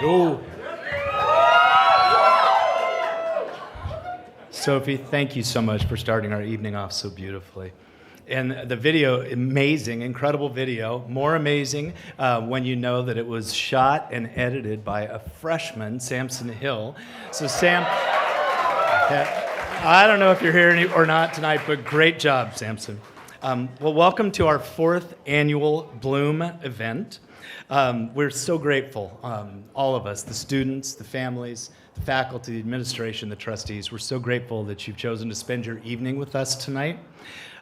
Oh. Sophie, thank you so much for starting our evening off so beautifully. And the video, amazing, incredible video. More amazing when you know that it was shot and edited by a freshman, Samson Hill. So Sam, I don't know if you're here or not tonight, but great job, Samson. Well, welcome to our 4th annual Bloom event. We're so grateful, all of us, the students, the families, the faculty, the administration, the trustees. We're so grateful that you've chosen to spend your evening with us tonight.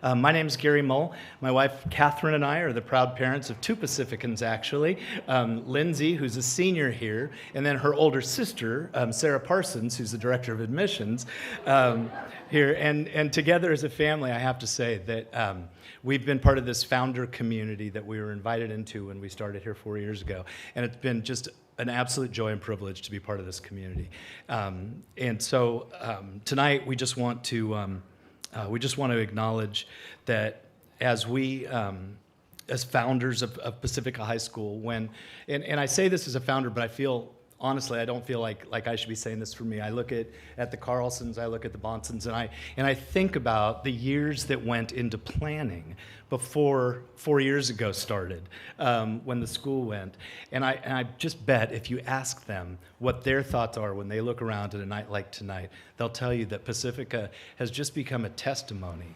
My name is Gary Mull. My wife, Catherine, and I are the proud parents of 2 Pacificans, actually. Lindsay, who's a senior here, and then her older sister, Sarah Parsons, who's the director of admissions here. And together as a family, I have to say that we've been part of this founder community that we were invited into when we started here 4 years ago. And it's been just an absolute joy and privilege to be part of this community. And so tonight we just want to acknowledge that as we, as founders of Pacifica High School, and I say this as a founder, but I feel, honestly, I don't feel like I should be saying this for me. I look at the Carlsons, I look at the Bonsons, and I think about the years that went into planning before 4 years ago started, when the school went. And I just bet if you ask them what their thoughts are when they look around at a night like tonight, they'll tell you that Pacifica has just become a testimony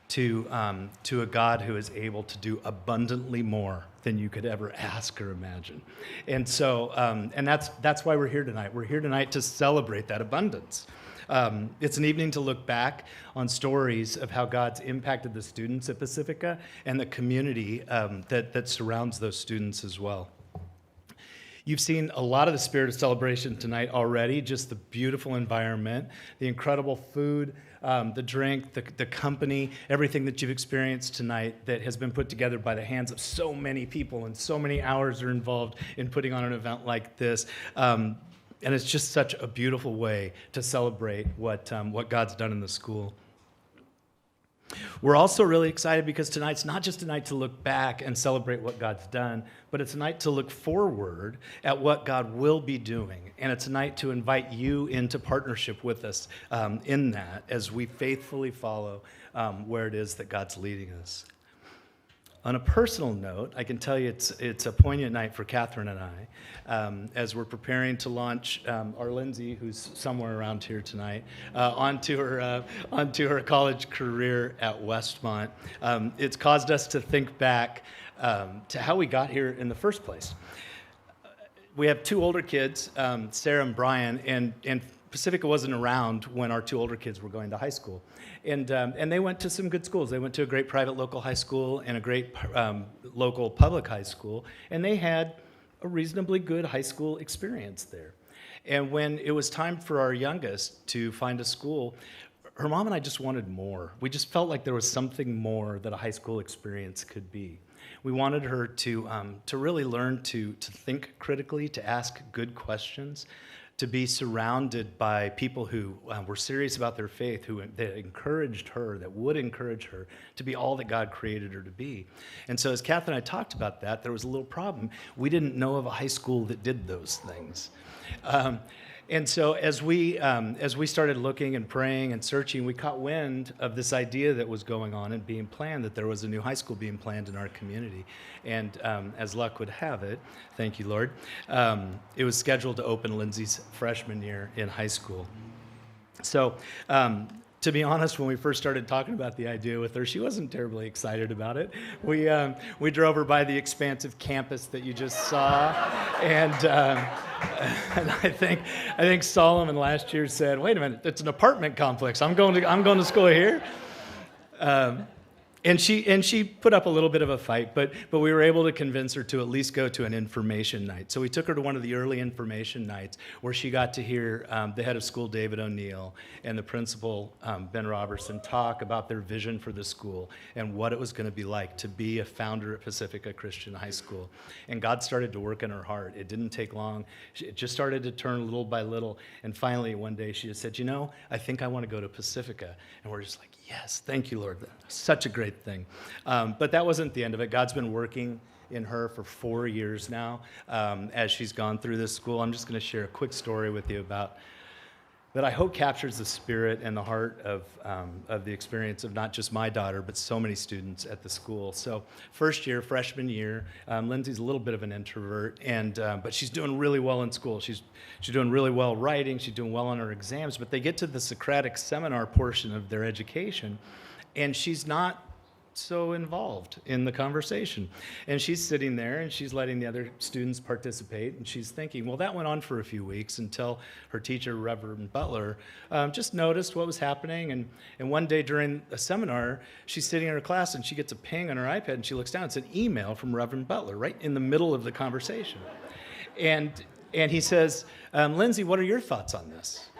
to a God who is able to do abundantly more than you could ever ask or imagine. And so, and that's why we're here tonight. We're here tonight to celebrate that abundance. It's an evening to look back on stories of how God's impacted the students at Pacifica and the community that surrounds those students as well. You've seen a lot of the spirit of celebration tonight already, just the beautiful environment, the incredible food, the drink, the company, everything that you've experienced tonight that has been put together by the hands of so many people, and so many hours are involved in putting on an event like this. And it's just such a beautiful way to celebrate what God's done in the school. We're also really excited because tonight's not just a night to look back and celebrate what God's done, but it's a night to look forward at what God will be doing. And it's a night to invite you into partnership with us in that as we faithfully follow where it is that God's leading us. On a personal note, I can tell you it's a poignant night for Catherine and I as we're preparing to launch our Lindsay, who's somewhere around here tonight, onto her college career at Westmont. It's caused us to think back to how we got here in the first place. We have 2 older kids, Sarah and Brian, and Pacifica wasn't around when our 2 older kids were going to high school. And they went to some good schools. They went to a great private local high school and a great local public high school, and they had a reasonably good high school experience there. And when it was time for our youngest to find a school, her mom and I just wanted more. We just felt like there was something more that a high school experience could be. We wanted her to really learn to think critically, to ask good questions, to be surrounded by people who were serious about their faith, that encouraged her, that would encourage her to be all that God created her to be. And so as Kath and I talked about that, there was a little problem. We didn't know of a high school that did those things. And so as we started looking and praying and searching, we caught wind of this idea that was going on and being planned, that there was a new high school being planned in our community. And as luck would have it, thank you, Lord, it was scheduled to open Lindsay's freshman year in high school. So to be honest, when we first started talking about the idea with her, she wasn't terribly excited about it. We drove her by the expansive campus that you just saw, and I think Solomon last year said, "Wait a minute, it's an apartment complex. I'm going to school here." And she put up a little bit of a fight, but we were able to convince her to at least go to an information night. So we took her to one of the early information nights where she got to hear the head of school, David O'Neill, and the principal, Ben Robertson, talk about their vision for the school and what it was going to be like to be a founder at Pacifica Christian High School. And God started to work in her heart. It didn't take long. It just started to turn little by little. And finally, one day she just said, "I think I want to go to Pacifica." And we're just like, "Yes, thank you, Lord. Such a great great thing. But that wasn't the end of it. God's been working in her for 4 years now as she's gone through this school. I'm just going to share a quick story with you about that I hope captures the spirit and the heart of the experience of not just my daughter, but so many students at the school. So first year, freshman year, Lindsay's a little bit of an introvert, but she's doing really well in school. She's doing really well writing. She's doing well on her exams. But they get to the Socratic seminar portion of their education, and she's not so involved in the conversation. And she's sitting there and she's letting the other students participate, and she's thinking, well, that went on for a few weeks until her teacher, Reverend Butler, just noticed what was happening. And one day during a seminar, she's sitting in her class and she gets a ping on her iPad and she looks down. It's an email from Reverend Butler right in the middle of the conversation. And he says, Lindsay, what are your thoughts on this?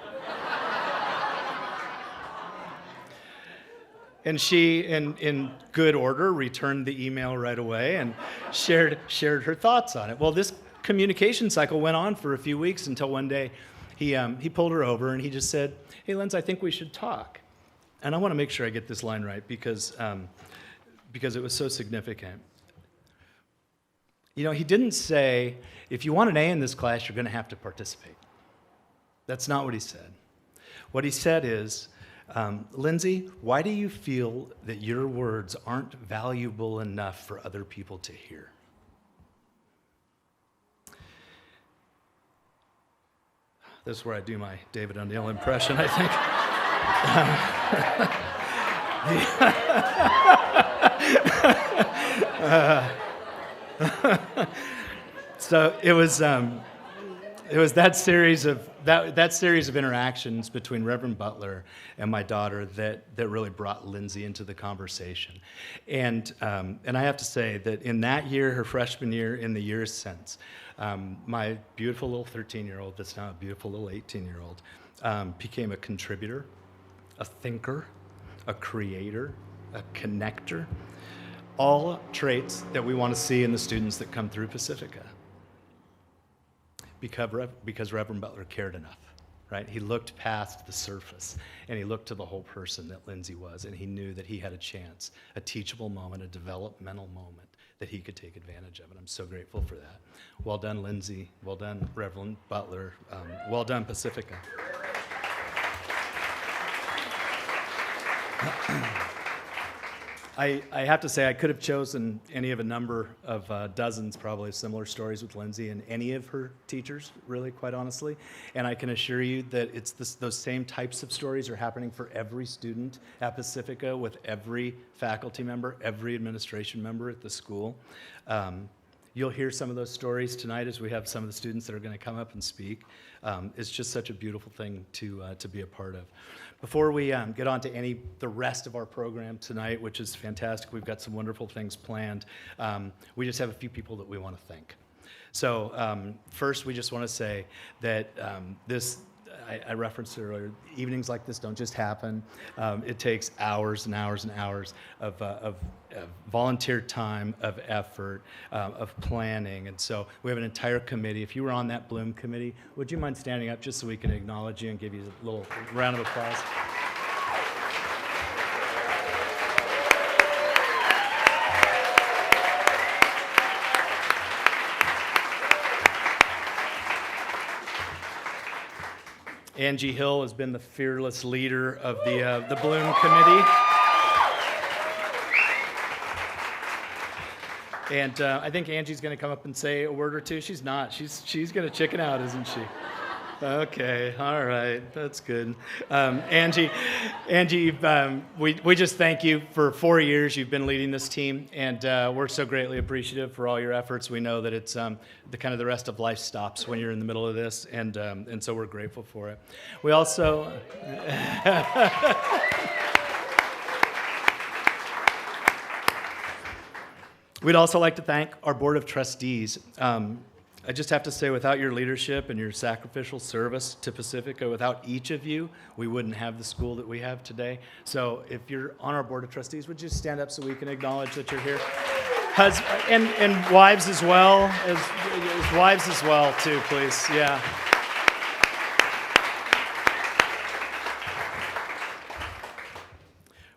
And she, in good order, returned the email right away and shared her thoughts on it. Well, this communication cycle went on for a few weeks until one day he pulled her over and he just said, hey, Linz, I think we should talk. And I want to make sure I get this line right because it was so significant. You know, he didn't say, if you want an A in this class, you're going to have to participate. That's not what he said. What he said is, Lindsay, why do you feel that your words aren't valuable enough for other people to hear? This is where I do my David O'Neill impression, I think. So it was that series of interactions between Reverend Butler and my daughter that really brought Lindsay into the conversation. And I have to say that in that year, her freshman year, in the years since, my beautiful little 13-year-old, that's now a beautiful little 18-year-old, became a contributor, a thinker, a creator, a connector, all traits that we want to see in the students that come through Pacifica. Because Reverend Butler cared enough, right? He looked past the surface, and he looked to the whole person that Lindsay was, and he knew that he had a chance, a teachable moment, a developmental moment that he could take advantage of, and I'm so grateful for that. Well done, Lindsay. Well done, Reverend Butler. Well done, Pacifica. I have to say, I could have chosen any of a number of dozens, probably, similar stories with Lindsay and any of her teachers, really, quite honestly. And I can assure you that it's those same types of stories are happening for every student at Pacifica, with every faculty member, every administration member at the school. You'll hear some of those stories tonight as we have some of the students that are going to come up and speak. It's just such a beautiful thing to be a part of. Before we get on to the rest of our program tonight, which is fantastic, we've got some wonderful things planned. We just have a few people that we want to thank. So first, we just want to say that I referenced it earlier, evenings like this don't just happen. It takes hours and hours and hours of volunteer time, of effort, of planning. And so we have an entire committee. If you were on that Bloom committee, would you mind standing up just so we can acknowledge you and give you a little round of applause? Angie Hill has been the fearless leader of the Bloom Committee. And I think Angie's going to come up and say a word or two. She's not. She's going to chicken out, isn't she? Okay, all right, that's good. Angie, we just thank you for 4 years you've been leading this team, and we're so greatly appreciative for all your efforts. We know that it's the rest of life stops when you're in the middle of this, and so we're grateful for it. We also. We'd also like to thank our Board of Trustees. I just have to say, without your leadership and your sacrificial service to Pacifica, without each of you, we wouldn't have the school that we have today. So if you're on our Board of Trustees, would you stand up so we can acknowledge that you're here? And wives as well, as wives as well, too, please. Yeah.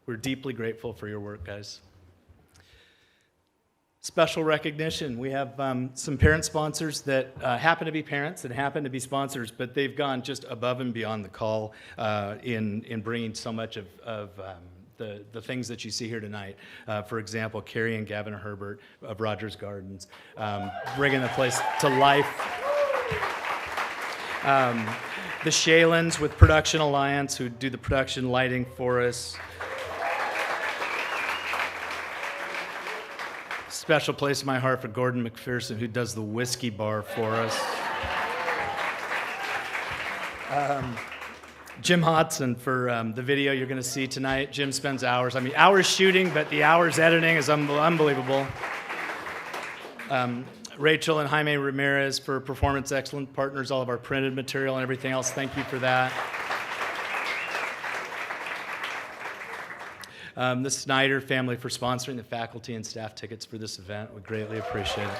We're deeply grateful for your work, guys. Special recognition. We have some parent sponsors that happen to be parents and happen to be sponsors, but they've gone just above and beyond the call in bringing so much of the things that you see here tonight. For example, Carrie and Gavin Herbert of Rogers Gardens, bringing the place to life. The Shalens with Production Alliance, who do the production lighting for us. Special place in my heart for Gordon McPherson, who does the whiskey bar for us. Jim Hodson for the video you're going to see tonight. Jim spends hours shooting, but the hours editing is unbelievable. Rachel and Jaime Ramirez for Performance Excellence Partners, all of our printed material and everything else. Thank you for that. The Snyder family for sponsoring the faculty and staff tickets for this event. We greatly appreciate it.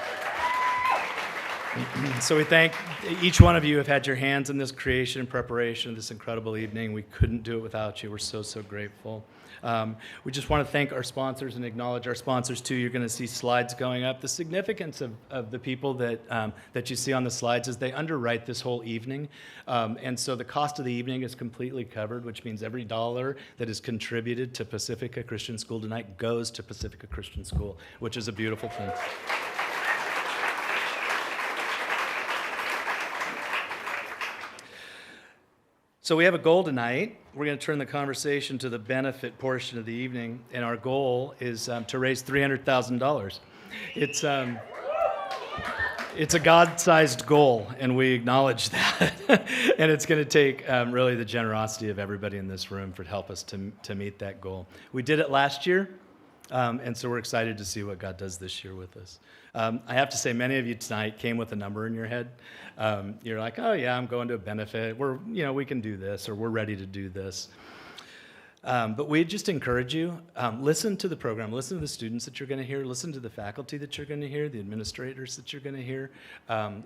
So we thank each one of you who have had your hands in this creation and preparation of this incredible evening. We couldn't do it without you. We're so grateful. We just want to thank our sponsors and acknowledge our sponsors too. You're going to see slides going up. The significance of the people that you see on the slides is they underwrite this whole evening. And so the cost of the evening is completely covered, which means every dollar that is contributed to Pacifica Christian School tonight goes to Pacifica Christian School, which is a beautiful thing. So we have a goal tonight. We're going to turn the conversation to the benefit portion of the evening, and our goal is to raise $300,000. It's a God-sized goal, and we acknowledge that. And it's going to take really the generosity of everybody in this room to help us to meet that goal. We did it last year, and so we're excited to see what God does this year with us. I have to say, many of you tonight came with a number in your head. You're like, oh yeah, I'm going to a benefit. We can do this, or we're ready to do this. But we just encourage you, listen to the program, listen to the students that you're going to hear, listen to the faculty that you're going to hear, the administrators that you're going to hear,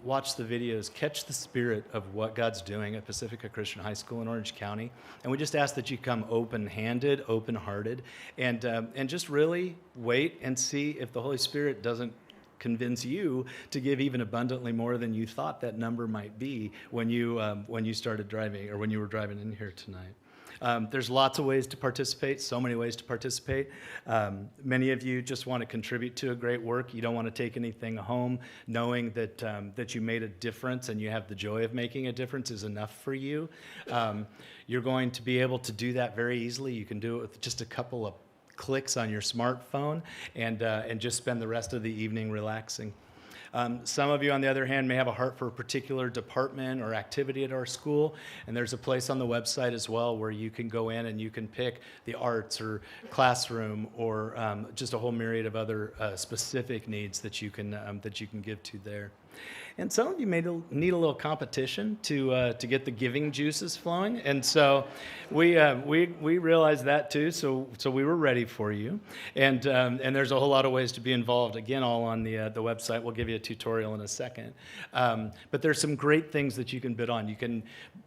watch the videos, catch the spirit of what God's doing at Pacifica Christian High School in Orange County. And we just ask that you come open-handed, open-hearted, and just really wait and see if the Holy Spirit doesn't convince you to give even abundantly more than you thought that number might be when you started driving, or when you were driving in here tonight. There's lots of ways to participate, so many ways to participate. Many of you just want to contribute to a great work. You don't want to take anything home. Knowing that you made a difference and you have the joy of making a difference is enough for you. You're going to be able to do that very easily. You can do it with just a couple of clicks on your smartphone and just spend the rest of the evening relaxing. Some of you, on the other hand, may have a heart for a particular department or activity at our school, and there's a place on the website as well where you can go in and you can pick the arts or classroom or just a whole myriad of other specific needs that you can give to there. And some of you may need a little competition to get the giving juices flowing, and so we realized that too. So we were ready for you, and there's a whole lot of ways to be involved. Again, all on the website. We'll give you a tutorial in a second. But there's some great things that you can bid on. You can.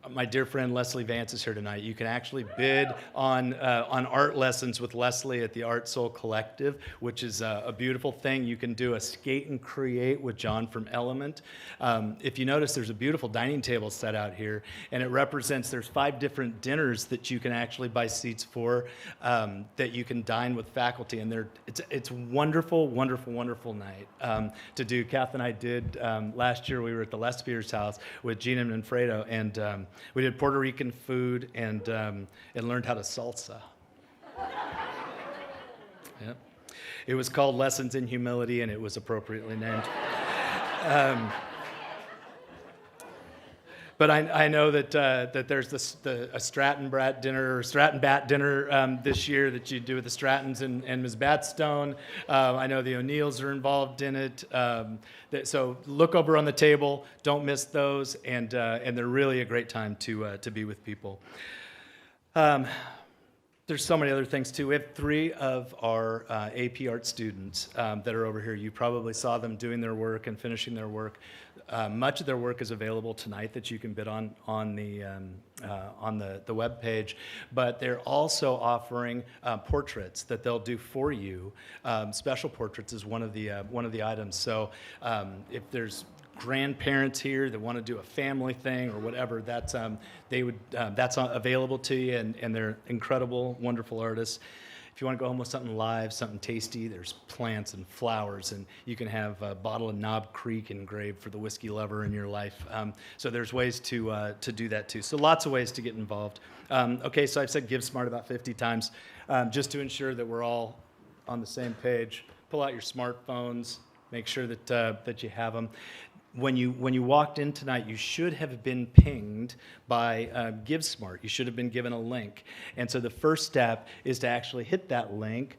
My dear friend Leslie Vance is here tonight. You can actually bid on art lessons with Leslie at the Art Soul Collective, which is a beautiful thing. You can do a skate and create with John from Element. If you notice, there's a beautiful dining table set out here, and it represents, there's 5 different dinners that you can actually buy seats for, that you can dine with faculty, and it's wonderful, wonderful, wonderful night to do. Kath and I did last year. We were at the Lespier's house with Gina and Fredo, and we did Puerto Rican food and learned how to salsa. Yep. It was called Lessons in Humility, and it was appropriately named. But I know that there's a Stratton Brat dinner or Stratton Bat dinner this year that you do with the Strattons and Ms. Batstone. I know the O'Neills are involved in it. So look over on the table. Don't miss those, and they're really a great time to be with people. There's so many other things too. We have 3 of our AP Art students that are over here. You probably saw them doing their work and finishing their work. Much of their work is available tonight that you can bid on on the web page, but they're also offering portraits that they'll do for you. Special portraits is one of the items. So if there's grandparents here that want to do a family thing or whatever, that's available to you, and they're incredible, wonderful artists. If you want to go home with something live, something tasty, there's plants and flowers, and you can have a bottle of Knob Creek engraved for the whiskey lover in your life. So there's ways to do that too. So lots of ways to get involved. Okay, so I've said Give Smart about 50 times, just to ensure that we're all on the same page. Pull out your smartphones, make sure that you have them. When you walked in tonight, you should have been pinged by GiveSmart. You should have been given a link. And so the first step is to actually hit that link,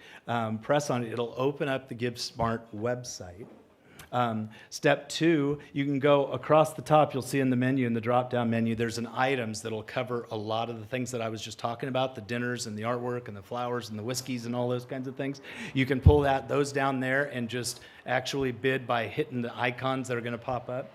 press on it. It'll open up the GiveSmart website. Step 2, you can go across the top. You'll see in the menu, in the drop-down menu, there's an items that'll cover a lot of the things that I was just talking about, the dinners and the artwork and the flowers and the whiskeys and all those kinds of things. You can pull those down there and just actually bid by hitting the icons that are going to pop up.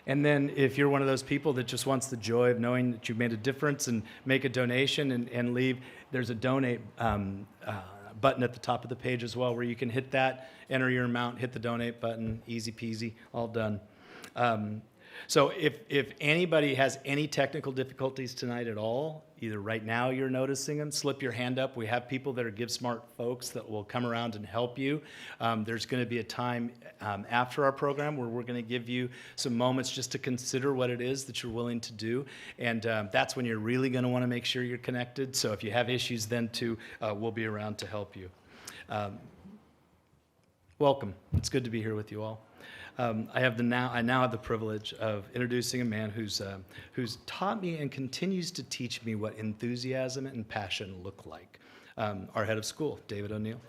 And then if you're one of those people that just wants the joy of knowing that you've made a difference and make a donation and leave, there's a donate button at the top of the page as well, where you can hit that, enter your amount, hit the donate button, easy peasy, all done. So if anybody has any technical difficulties tonight at all, either right now you're noticing them, slip your hand up. We have people that are GiveSmart folks that will come around and help you. There's going to be a time after our program where we're going to give you some moments just to consider what it is that you're willing to do, and that's when you're really going to want to make sure you're connected. So if you have issues then too, we'll be around to help you. Welcome. It's good to be here with you all. I now have the privilege of introducing a man who's taught me and continues to teach me what enthusiasm and passion look like. Our head of school, David O'Neill.